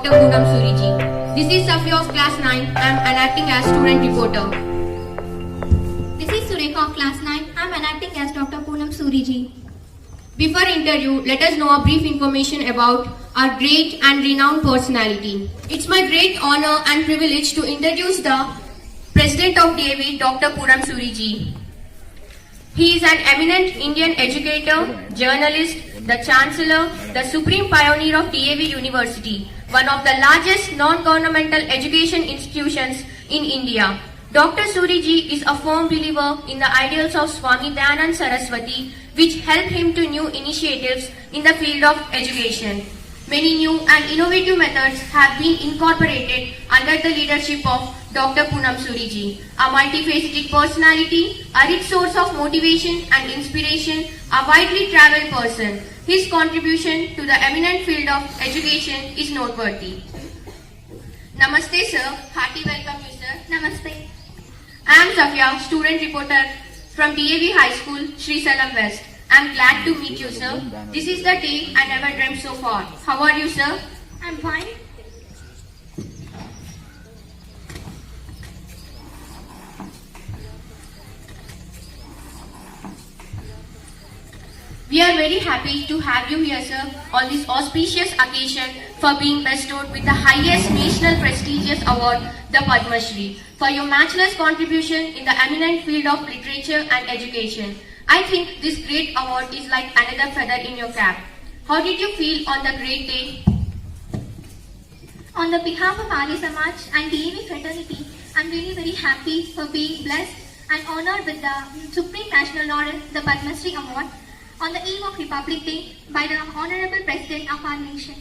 Dr. Punam Suri ji. This is Safia of class 9. I am enacting as student reporter. This is Surekha of class 9. I am enacting as Dr. Punam Suri ji. Before interview, let us know a brief information about our great and renowned personality. It's my great honor and privilege to introduce the President of D.A.V, Dr. Punam Suri ji. He is an eminent Indian educator, journalist, the Chancellor, the Supreme Pioneer of D.A.V University, one of the largest non-governmental education institutions in India. Dr. Suri ji is a firm believer in the ideals of Swami Dayanand Saraswati, which helped him to new initiatives in the field of education. Many new and innovative methods have been incorporated under the leadership of Dr. Punam Suri ji, a multifaceted personality, a rich source of motivation and inspiration, a widely travelled person. His contribution to the eminent field of education is noteworthy. Namaste sir, hearty welcome you sir. Namaste. I am Safia, student reporter from DAV High School, Sri Salam West. I am glad to meet you sir. This is the day I never dreamt so far. How are you sir? I am fine. We are very happy to have you here, sir, on this auspicious occasion for being bestowed with the highest national prestigious award, the Padma Shri, for your matchless contribution in the eminent field of literature and education. I think this great award is like another feather in your cap. How did you feel on the great day? On the behalf of Arya Samaj and D.A.V fraternity, I am really very happy for being blessed and honoured with the Supreme National Laurel The PADMA SHRI award on the eve of Republic Day by the honourable President of our nation.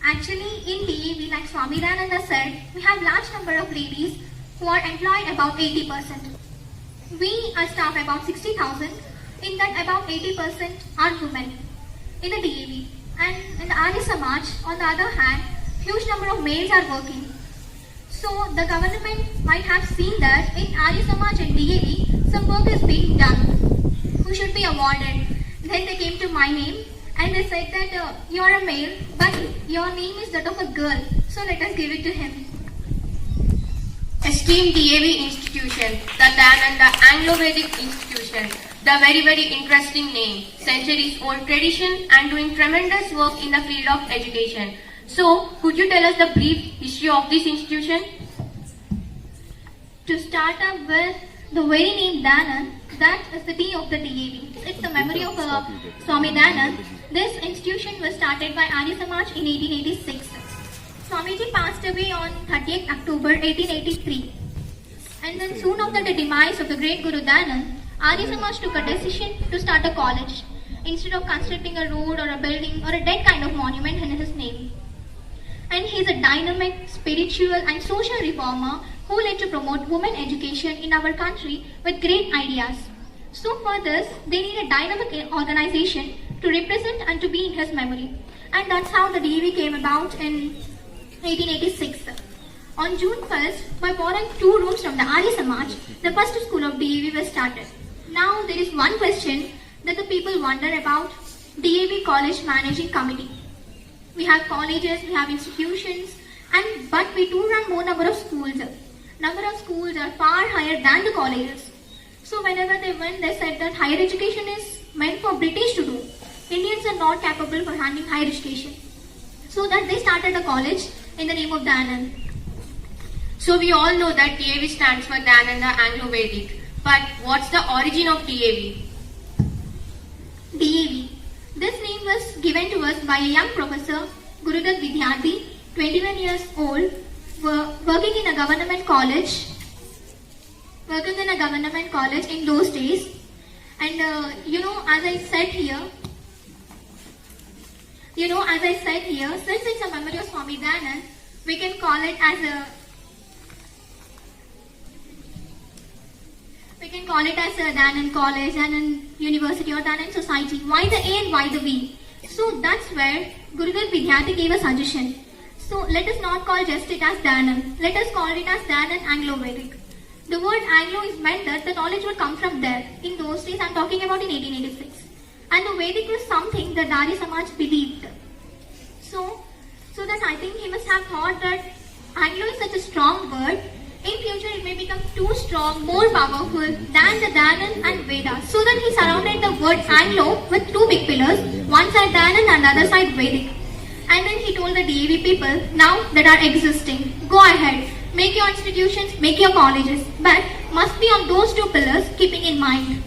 Actually, in D.A.V, like Swami Dayananda said, we have large number of ladies who are employed about 80%. We are staff about 60,000, in that about 80% are women in the D.A.V. And in the Arya Samaj, on the other hand, huge number of males are working. So the government might have seen that in Arya Samaj and D.A.V, some work is being done, who should be awarded. Then they came to my name and they said that you are a male, but your name is that of a girl, so let us give it to him. Esteemed D.A.V institution, the Dayananda Anglo-Vedic institution, the very interesting name, centuries old tradition and doing tremendous work in the field of education. So, could you tell us the brief history of this institution? To start up with, the very name Dayanand, that is the D of the D.A.V. It's the memory of Swami Dayanand. This institution was started by Arya Samaj in 1886. Swamiji passed away on 30th October 1883. And then soon after the demise of the great Guru Dayanand, Arya Samaj took a decision to start a college instead of constructing a road or a building or a dead kind of monument in his name. And he is a dynamic, spiritual and social reformer who led to promote women education in our country with great ideas. So for this, they need a dynamic organization to represent and to be in his memory. And that's how the D.A.V came about in 1886. On June 1st, by borrowing 2 rooms from the Arya Samaj, the first school of D.A.V was started. Now there is one question that the people wonder about: D.A.V College Managing Committee. We have colleges, we have institutions, but we do run more number of schools. Number of schools are far higher than the colleges. So whenever they went, they said that higher education is meant for British to do. Indians are not capable for handling higher education. So that they started a college in the name of Dayanand. So we all know that D.A.V stands for Dayananda Anglo-Vedic. But what's the origin of D.A.V? D.A.V. This name was given to us by a young professor, Gurudat Vidyarthi, 21 years old, working in a government college in those days. And as I said here, since it's a memory of Swami Dayanand, we can call it as a Dayanand College, Dayanand University or Dayanand Society. Why the A and why the V? So that's where Gurudev Vidyarthi gave a suggestion. So let us not call just it as Dayanand. Let us call it as Dayanand Anglo-Vedic. The word Anglo is meant that the knowledge would come from there. In those days, I'm talking about in 1886. And the Vedic was something that Arya Samaj believed. So So thus I think he must have thought that Anglo is such a strong word. In future it may become too strong, more powerful than the Danan and Vedas. So then he surrounded the word Anglo with two big pillars, one side Danan and the other side Vedic. And then he told the DAV people, now that are existing, go ahead, make your institutions, make your colleges, but must be on those two pillars, keeping in mind.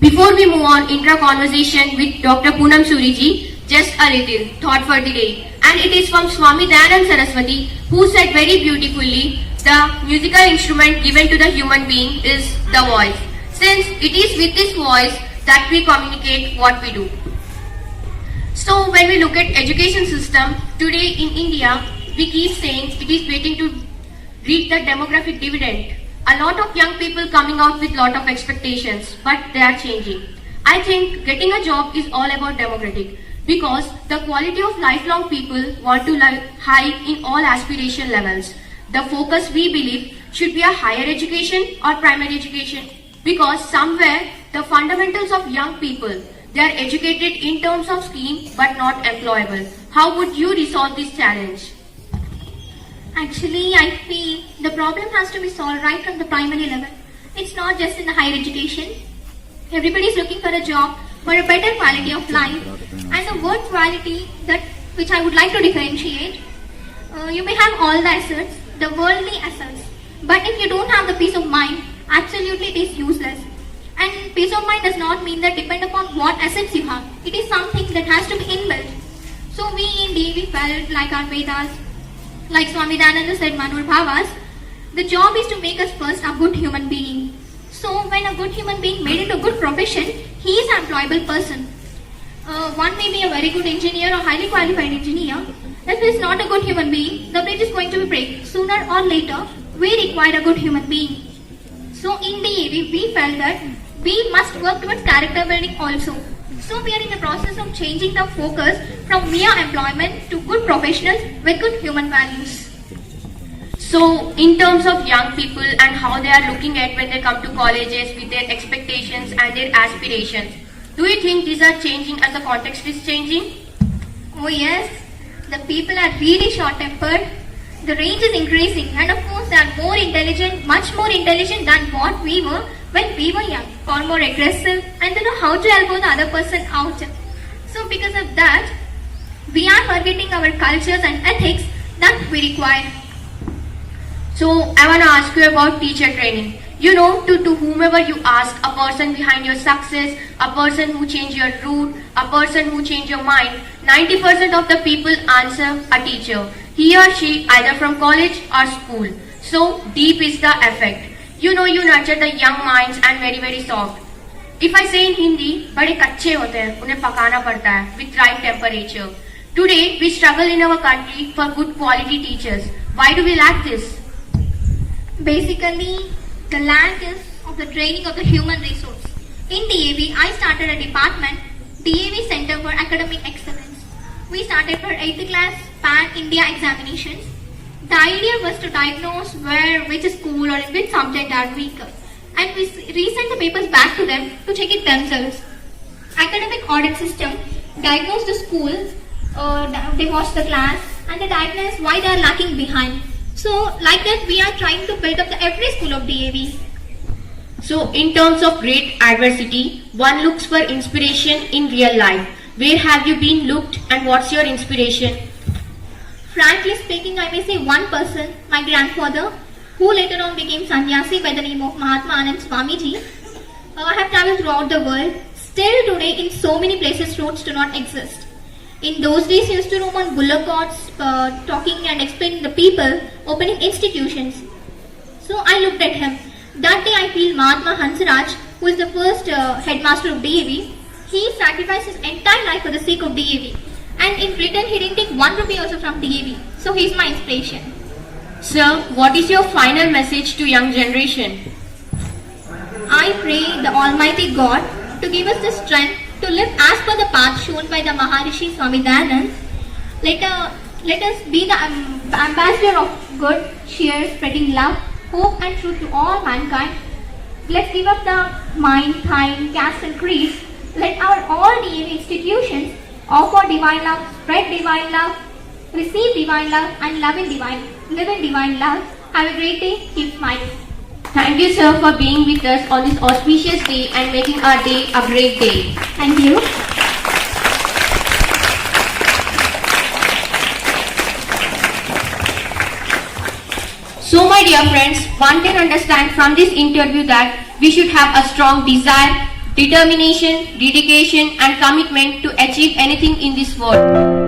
Before we move on, intra-conversation with Dr. Punam Suri ji, just a little thought for the day. And it is from Swami Dayanand Saraswati, who said very beautifully, the musical instrument given to the human being is the voice. Since it is with this voice that we communicate what we do. So when we look at education system, today in India, we keep saying it is waiting to reap the demographic dividend. A lot of young people coming out with lot of expectations, but they are changing. I think getting a job is all about democratic because the quality of lifelong people want to live high in all aspiration levels. The focus we believe should be a higher education or primary education because somewhere the fundamentals of young people, they are educated in terms of scheme but not employable. How would you resolve this challenge? Actually, I feel the problem has to be solved right from the primary level. It's not just in the higher education. Everybody is looking for a job, for a better quality of life. And the word quality, that which I would like to differentiate, you may have all the assets, the worldly assets. But if you don't have the peace of mind, absolutely it is useless. And peace of mind does not mean that depend upon what assets you have. It is something that has to be inbuilt. So we in DAV felt like our Vedas, like Swami Dayananda said, Manur Bhavas, the job is to make us first a good human being. So when a good human being made into a good profession, he is an employable person. One may be a very good engineer or highly qualified engineer. If he is not a good human being, the bridge is going to be break. Sooner or later, we require a good human being. So in DAV, we felt that we must work towards character building also. So we are in the process of changing the focus from mere employment to good professionals with good human values. So in terms of young people and how they are looking at when they come to colleges with their expectations and their aspirations, do you think these are changing as the context is changing? Oh yes, the people are really short-tempered. The range is increasing and of course they are more intelligent, much more intelligent than what we were when we were young, far more aggressive and they know how to elbow the other person out. So because of that, we are forgetting our cultures and ethics that we require. So I want to ask you about teacher training. You know, to whomever you ask, a person behind your success, a person who changed your route, a person who changed your mind, 90% of the people answer a teacher. He or she either from college or school. So deep is the effect. You know, you nurture the young minds and very soft. If I say in Hindi, बड़े कच्चे होते हैं, उन्हें पकाना पड़ता है with right temperature. Today we struggle in our country for good quality teachers. Why do we lack this? Basically, the lack is of the training of the human resource. In DAV, I started a department, DAV Center for Academic Excellence. We started for 8th class Pan-India examinations. The idea was to diagnose where, which school or in which subject are weaker. And we resend the papers back to them to check it themselves. Academic audit system diagnosed the school, they watched the class and they diagnosed why they are lacking behind. So like that we are trying to build up every school of DAV. So in terms of great adversity, one looks for inspiration in real life. Where have you been looked and what's your inspiration? Frankly speaking, I may say one person, my grandfather, who later on became sannyasi by the name of Mahatma Anand Swamiji. I have travelled throughout the world. Still today in so many places roads do not exist. In those days he used to roam on bullock carts, talking and explaining the people, opening institutions. So I looked at him. That day I feel Mahatma Hansraj, who is the first headmaster of DAV, he sacrificed his entire life for the sake of DAV. And in return he didn't take 1 rupee also from DAV. So he is my inspiration. Sir, what is your final message to young generation? I pray the Almighty God to give us the strength to live as per the path shown by the Maharishi Swami Dayanand. Let us be the ambassador of good, cheer, spreading love, hope and truth to all mankind. Let's give up the mind, time, caste and creed. Let our all DAV institutions offer divine love, spread divine love Receive divine love and live in divine love. Have a great day. Keep smiling. Thank you, sir, for being with us on this auspicious day and making our day a great day. Thank you. So, my dear friends, one can understand from this interview that we should have a strong desire, determination, dedication and commitment to achieve anything in this world.